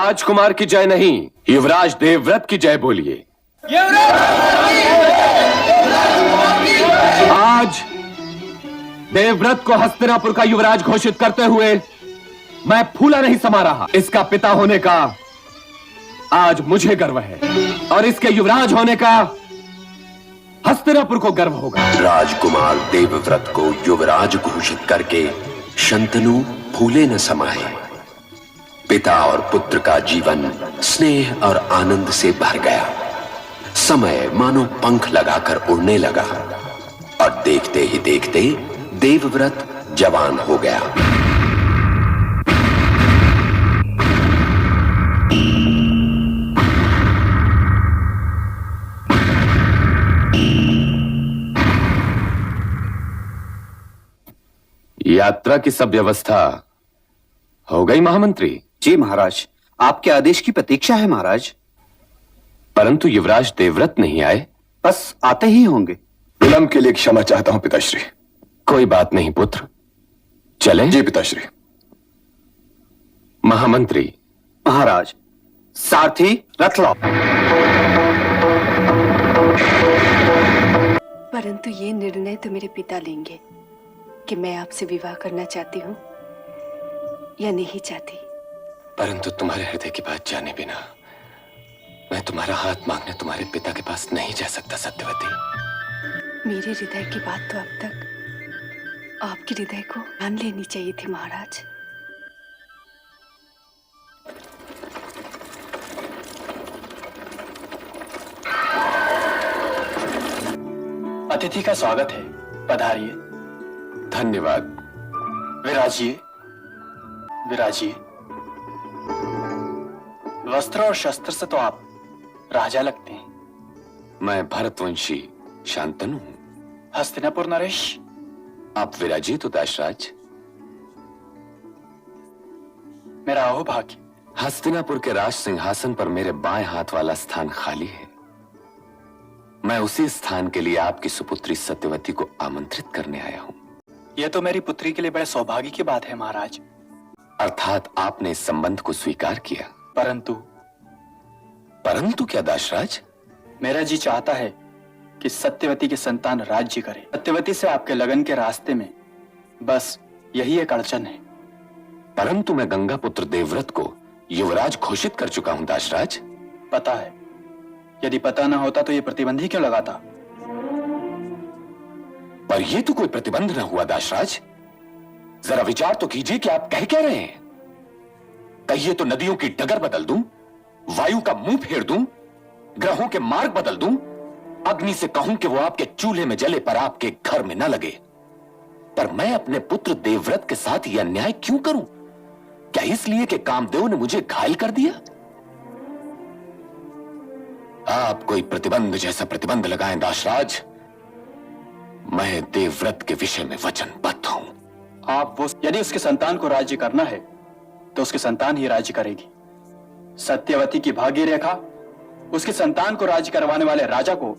राजकुमार की जय नहीं, युवराज देवव्रत की जय बोलिए। आज देवव्रत को हस्तिनापुर का युवराज घोषित करते हुए मैं फूला नहीं समा रहा। इसका पिता होने का आज मुझे गर्व है और इसके युवराज होने का हस्तिनापुर को गर्व होगा। राजकुमार देवव्रत को युवराज घोषित करके शंतनु फूले न समाये। पिता और पुत्र का जीवन स्नेह और आनंद से भर गया। समय मानो पंख लगाकर उड़ने लगा और देखते ही देखते देवव्रत जवान हो गया। यात्रा की सब व्यवस्था हो गई महामंत्री? जी महाराज, आपके आदेश की प्रतीक्षा है महाराज। परंतु युवराज देवव्रत नहीं आए। बस आते ही होंगे। विलंब के लिए क्षमा चाहता हूं पिताश्री। कोई बात नहीं पुत्र, चलें? जी पिताश्री। महामंत्री। महाराज, सारथी रथ लाओ। परंतु ये निर्णय तो मेरे पिता लेंगे कि मैं आपसे विवाह करना चाहती हूँ या नहीं चाहती। परंतु तुम्हारे हृदय की बात जाने बिना मैं तुम्हारा हाथ मांगने तुम्हारे पिता के पास नहीं जा सकता सत्यवती। मेरे हृदय की बात तो अब तक आपके हृदय को मान लेनी चाहिए थी महाराज। अतिथि का स्वागत है, पधारिए। धन्यवाद। विराजिए, विराजिए। वस्त्र और शस्त्र से तो आप राजा लगते हैं। मैं भरतवंशी शांतनु हूं। हस्तिनापुर नरेश। आप विराजिए तो दासराज। मेरा अहोभाग्य। हस्तिनापुर के राज सिंहासन पर मेरे बाएं हाथ वाला स्थान खाली है। मैं उसी स्थान के लिए आपकी सुपुत्री सत्यवती को आमंत्रित करने आया हूं। यह तो मेरी पुत्री के लिए बड़े सौभाग्य की बात है महाराज। अर्थात आपने इस संबंध को स्वीकार किया। परंतु क्या दासराज? मेरा जी चाहता है कि सत्यवती के संतान राज्य करे। सत्यवती से आपके लगन के रास्ते में बस यही एक अड़चन है। परंतु मैं गंगा पुत्र देवव्रत को युवराज घोषित कर चुका हूं दासराज। पता है। यदि पता ना होता तो ये प्रतिबंध ही क्यों लगाता? पर यह तो कोई प्रतिबंध न हुआ दासराज। जरा विचार तो कीजिए कि आप कह क्या रहे हैं। कहिए तो नदियों की डगर बदल दूं, वायु का मुंह फेर दूं, ग्रहों के मार्ग बदल दूं, अग्नि से कहूं कि वो आपके चूल्हे में जले पर आपके घर में न लगे। पर मैं अपने पुत्र देवव्रत के साथ यह अन्याय क्यों करूं? क्या इसलिए कि कामदेव ने मुझे घायल कर दिया? आप कोई प्रतिबंध जैसा प्रतिबंध लगाएं दासराज। मैं देवव्रत के विषय में वचनबद्ध हूं। यदि उसके संतान को राज्य करना है तो उसकी संतान ही राज्य करेगी। सत्यवती की भाग्य रेखा उसके संतान को राज्य करवाने वाले राजा को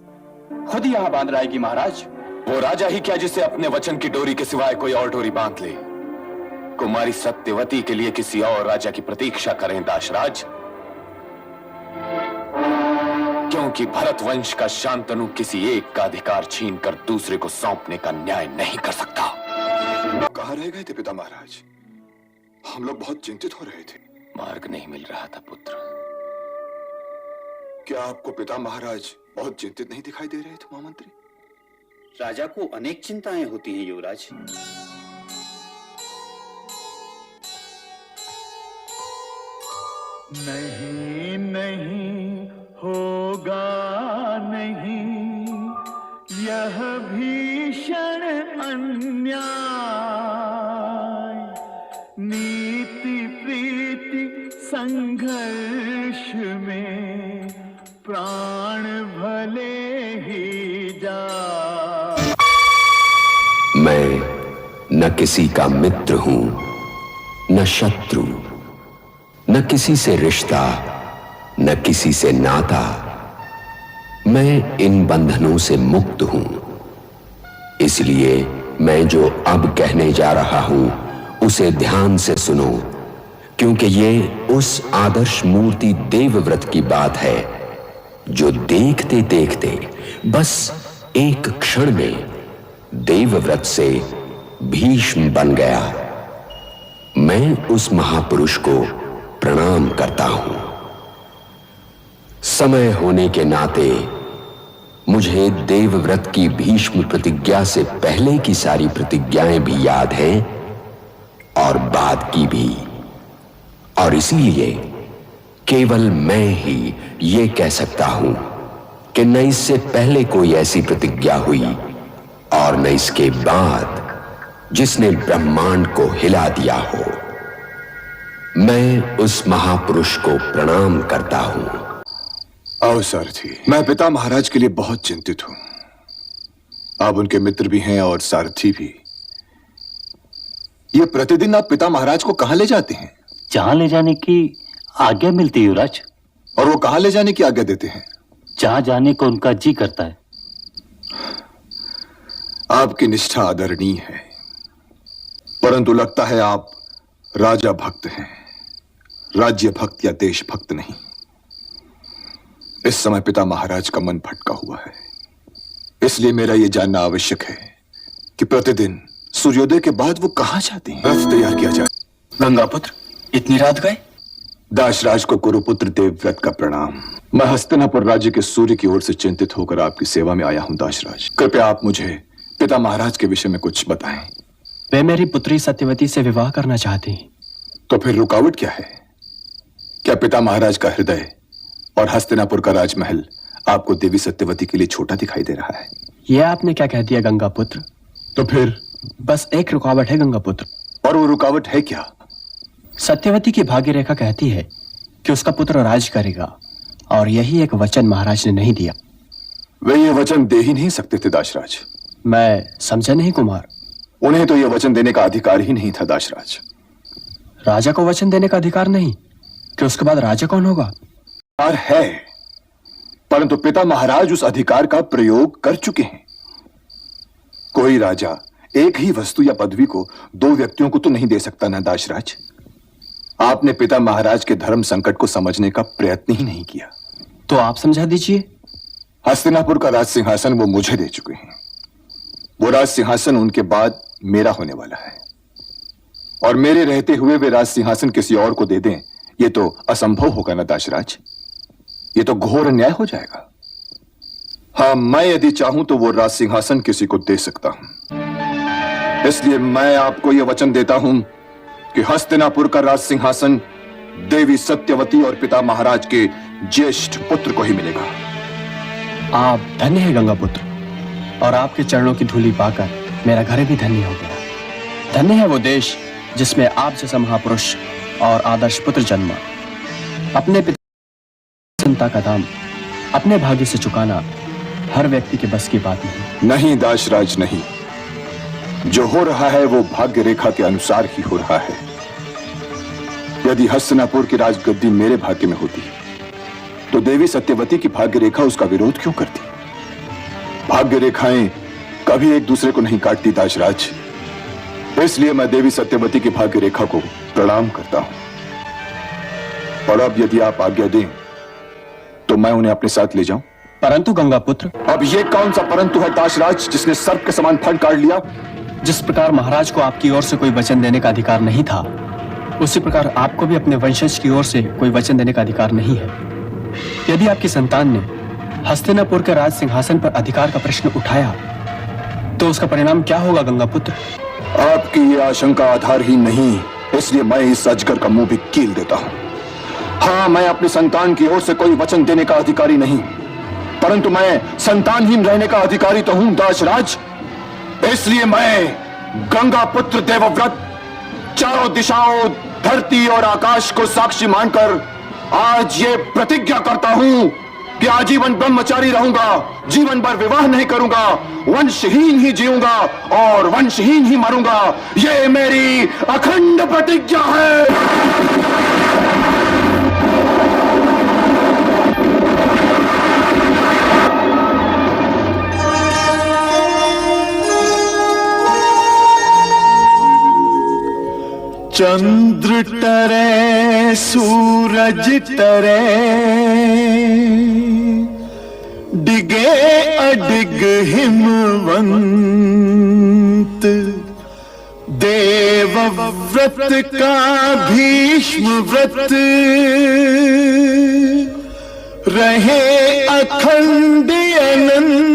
खुद ही यहां बांध लाएगी महाराज। वो राजा ही क्या जिसे अपने वचन की डोरी के सिवाय कोई और डोरी बांध ले? कुमारी सत्यवती के लिए किसी और राजा की प्रतीक्षा करें दासराज, क्योंकि भरत वंश का शांतनु किसी एक का अधिकार छीनकर दूसरे को सौंपने का न्याय नहीं कर सकता। कहाँ रह गए थे पिता महाराज? हम लोग बहुत चिंतित हो रहे थे। मार्ग नहीं मिल रहा था पुत्र। क्या आपको पिता महाराज बहुत चिंतित नहीं दिखाई दे रहे थे महामंत्री? राजा को अनेक चिंताएं होती हैं युवराज। नहीं नहीं होगा नहीं यह भीषण अन्याय। नीति प्रीति संघर्ष में प्राण भले ही जा। मैं न किसी का मित्र हूं न शत्रु, न किसी से रिश्ता न किसी से नाता। मैं इन बंधनों से मुक्त हूं। इसलिए मैं जो अब कहने जा रहा हूं उसे ध्यान से सुनो। क्योंकि ये उस आदर्श मूर्ति देवव्रत की बात है जो देखते देखते बस एक क्षण में देवव्रत से भीष्म बन गया। मैं उस महापुरुष को प्रणाम करता हूं। समय होने के नाते मुझे देवव्रत की भीष्म प्रतिज्ञा से पहले की सारी प्रतिज्ञाएं भी याद हैं और बाद की भी, और इसीलिए केवल मैं ही ये कह सकता हूं कि न इससे पहले कोई ऐसी प्रतिज्ञा हुई और न इसके बाद जिसने ब्रह्मांड को हिला दिया हो। मैं उस महापुरुष को प्रणाम करता हूं। आओ सारथी, मैं पिता महाराज के लिए बहुत चिंतित हूं। आप उनके मित्र भी हैं और सारथी भी। ये प्रतिदिन आप पिता महाराज को कहां ले जाते हैं? जहां ले जाने की आज्ञा मिलती है युवराज। और वो कहां ले जाने की आज्ञा देते हैं? जहां जाने को उनका जी करता है। आपकी निष्ठा आदरणीय है, परंतु लगता है आप राजा भक्त हैं, राज्य भक्त या देश भक्त नहीं। इस समय पिता महाराज का मन भटका हुआ है, इसलिए मेरा यह जानना आवश्यक है कि प्रतिदिन सूर्योदय के बाद वो कहां जाते हैं। रथ तैयार किया जाए। गंगापुत्र, इतनी रात गए? दासराज को कुरुपुत्र देवव्रत का प्रणाम। मैं हस्तिनापुर राज्य के सूर्य की ओर से चिंतित होकर आपकी सेवा में आया हूं। दासराज, कृपया आप मुझे पिता महाराज के विषय में कुछ बताएं। वे मेरी पुत्री सत्यवती से विवाह करना चाहते हैं। तो फिर रुकावट क्या है? क्या पिता महाराज का हृदय और हस्तिनापुर का राजमहल आपको देवी सत्यवती के लिए छोटा दिखाई दे रहा है? यह आपने क्या कह दिया गंगापुत्र? तो फिर? बस एक रुकावट है गंगापुत्र। और वो रुकावट है क्या? सत्यवती की भाग्य रेखा कहती है कि उसका पुत्र राज करेगा, और यही एक वचन महाराज ने नहीं दिया। वे ये वचन दे ही नहीं सकते थे दासराज। मैं समझा नहीं कुमार। उन्हें तो यह वचन देने का अधिकार ही नहीं था दासराज। राजा को वचन देने का अधिकार नहीं कि उसके बाद राजा कौन होगा? अधिकार है, परंतु पिता महाराज उस अधिकार का प्रयोग कर चुके हैं। कोई राजा एक ही वस्तु या पदवी को दो व्यक्तियों को तो नहीं दे सकता ना दासराज। आपने पिता महाराज के धर्म संकट को समझने का प्रयत्न ही नहीं किया। तो आप समझा दीजिए। हस्तिनापुर का राज सिंहासन वो मुझे दे चुके हैं। वो राज सिंहासन उनके बाद मेरा होने वाला है, और मेरे रहते हुए वे राज सिंहासन किसी और को दे दें, ये तो असंभव होगा ना दासराज। ये तो घोर अन्याय हो जाएगा। हां, मैं यदि चाहूं तो वो राज सिंहासन किसी को दे सकता हूं। इसलिए मैं आपको यह वचन देता हूं कि हस्तिनापुर का राज सिंहासन देवी सत्यवती और पिता महाराज के ज्येष्ठ पुत्र को ही मिलेगा। आप धन्य है गंगापुत्र, और आपके चरणों की धूली पाकर मेरा घर भी धन्य हो गया। धन्य है वो देश जिसमें आप जैसा महापुरुष और आदर्श पुत्र जन्मा। अपने पिता चिंता का दाम अपने भाग्य से चुकाना हर व्यक्ति के बस की बात नहीं। नहीं दासराज, नहीं। जो हो रहा है वो भाग्य रेखा के अनुसार ही हो रहा है। यदि हस्तिनापुर की राजगद्दी मेरे भाग्य में होती तो देवी सत्यवती की भाग्य रेखा उसका विरोध क्यों करती? भाग्य रेखाएं कभी एक दूसरे को नहीं काटती दासराज। इसलिए मैं देवी सत्यवती की भाग्य रेखा को प्रणाम करता हूं। और अब यदि आप आज्ञा दें तो मैं उन्हें अपने साथ ले जाऊं। परंतु गंगापुत्र, अब ये कौन सा परंतु है दासराज जिसने सर्प के समान फड़ काट लिया? जिस प्रकार महाराज को आपकी ओर से कोई वचन देने का अधिकार नहीं था, उसी प्रकार आपको भी अपने वंशज की ओर से कोई वचन देने का अधिकार नहीं है। यदि आपकी संतान ने हस्तिनापुर के राज सिंहासन पर अधिकार का प्रश्न उठाया तो उसका परिणाम क्या होगा गंगापुत्र? आपकी ये आशंका आधारहीन नहीं, इसलिए मैं इस अजगर का मुंह भी कील देता हूं। हाँ, मैं अपनी संतान की ओर से कोई वचन देने का अधिकारी नहीं, परंतु मैं संतानहीन रहने का अधिकारी तो हूं दासराज। इसलिए मैं गंगापुत्र देवव्रत चारों दिशाओं, धरती और आकाश को साक्षी मानकर आज ये प्रतिज्ञा करता हूं कि आजीवन ब्रह्मचारी रहूंगा, जीवन भर विवाह नहीं करूंगा, वंशहीन ही जीऊंगा और वंशहीन ही मरूंगा। ये मेरी अखंड प्रतिज्ञा है। चंद्र टरे सूरज टरे, डिगे अडिग हिमवंत, देव व्रत का भीष्म व्रत, रहे अखंड अनंत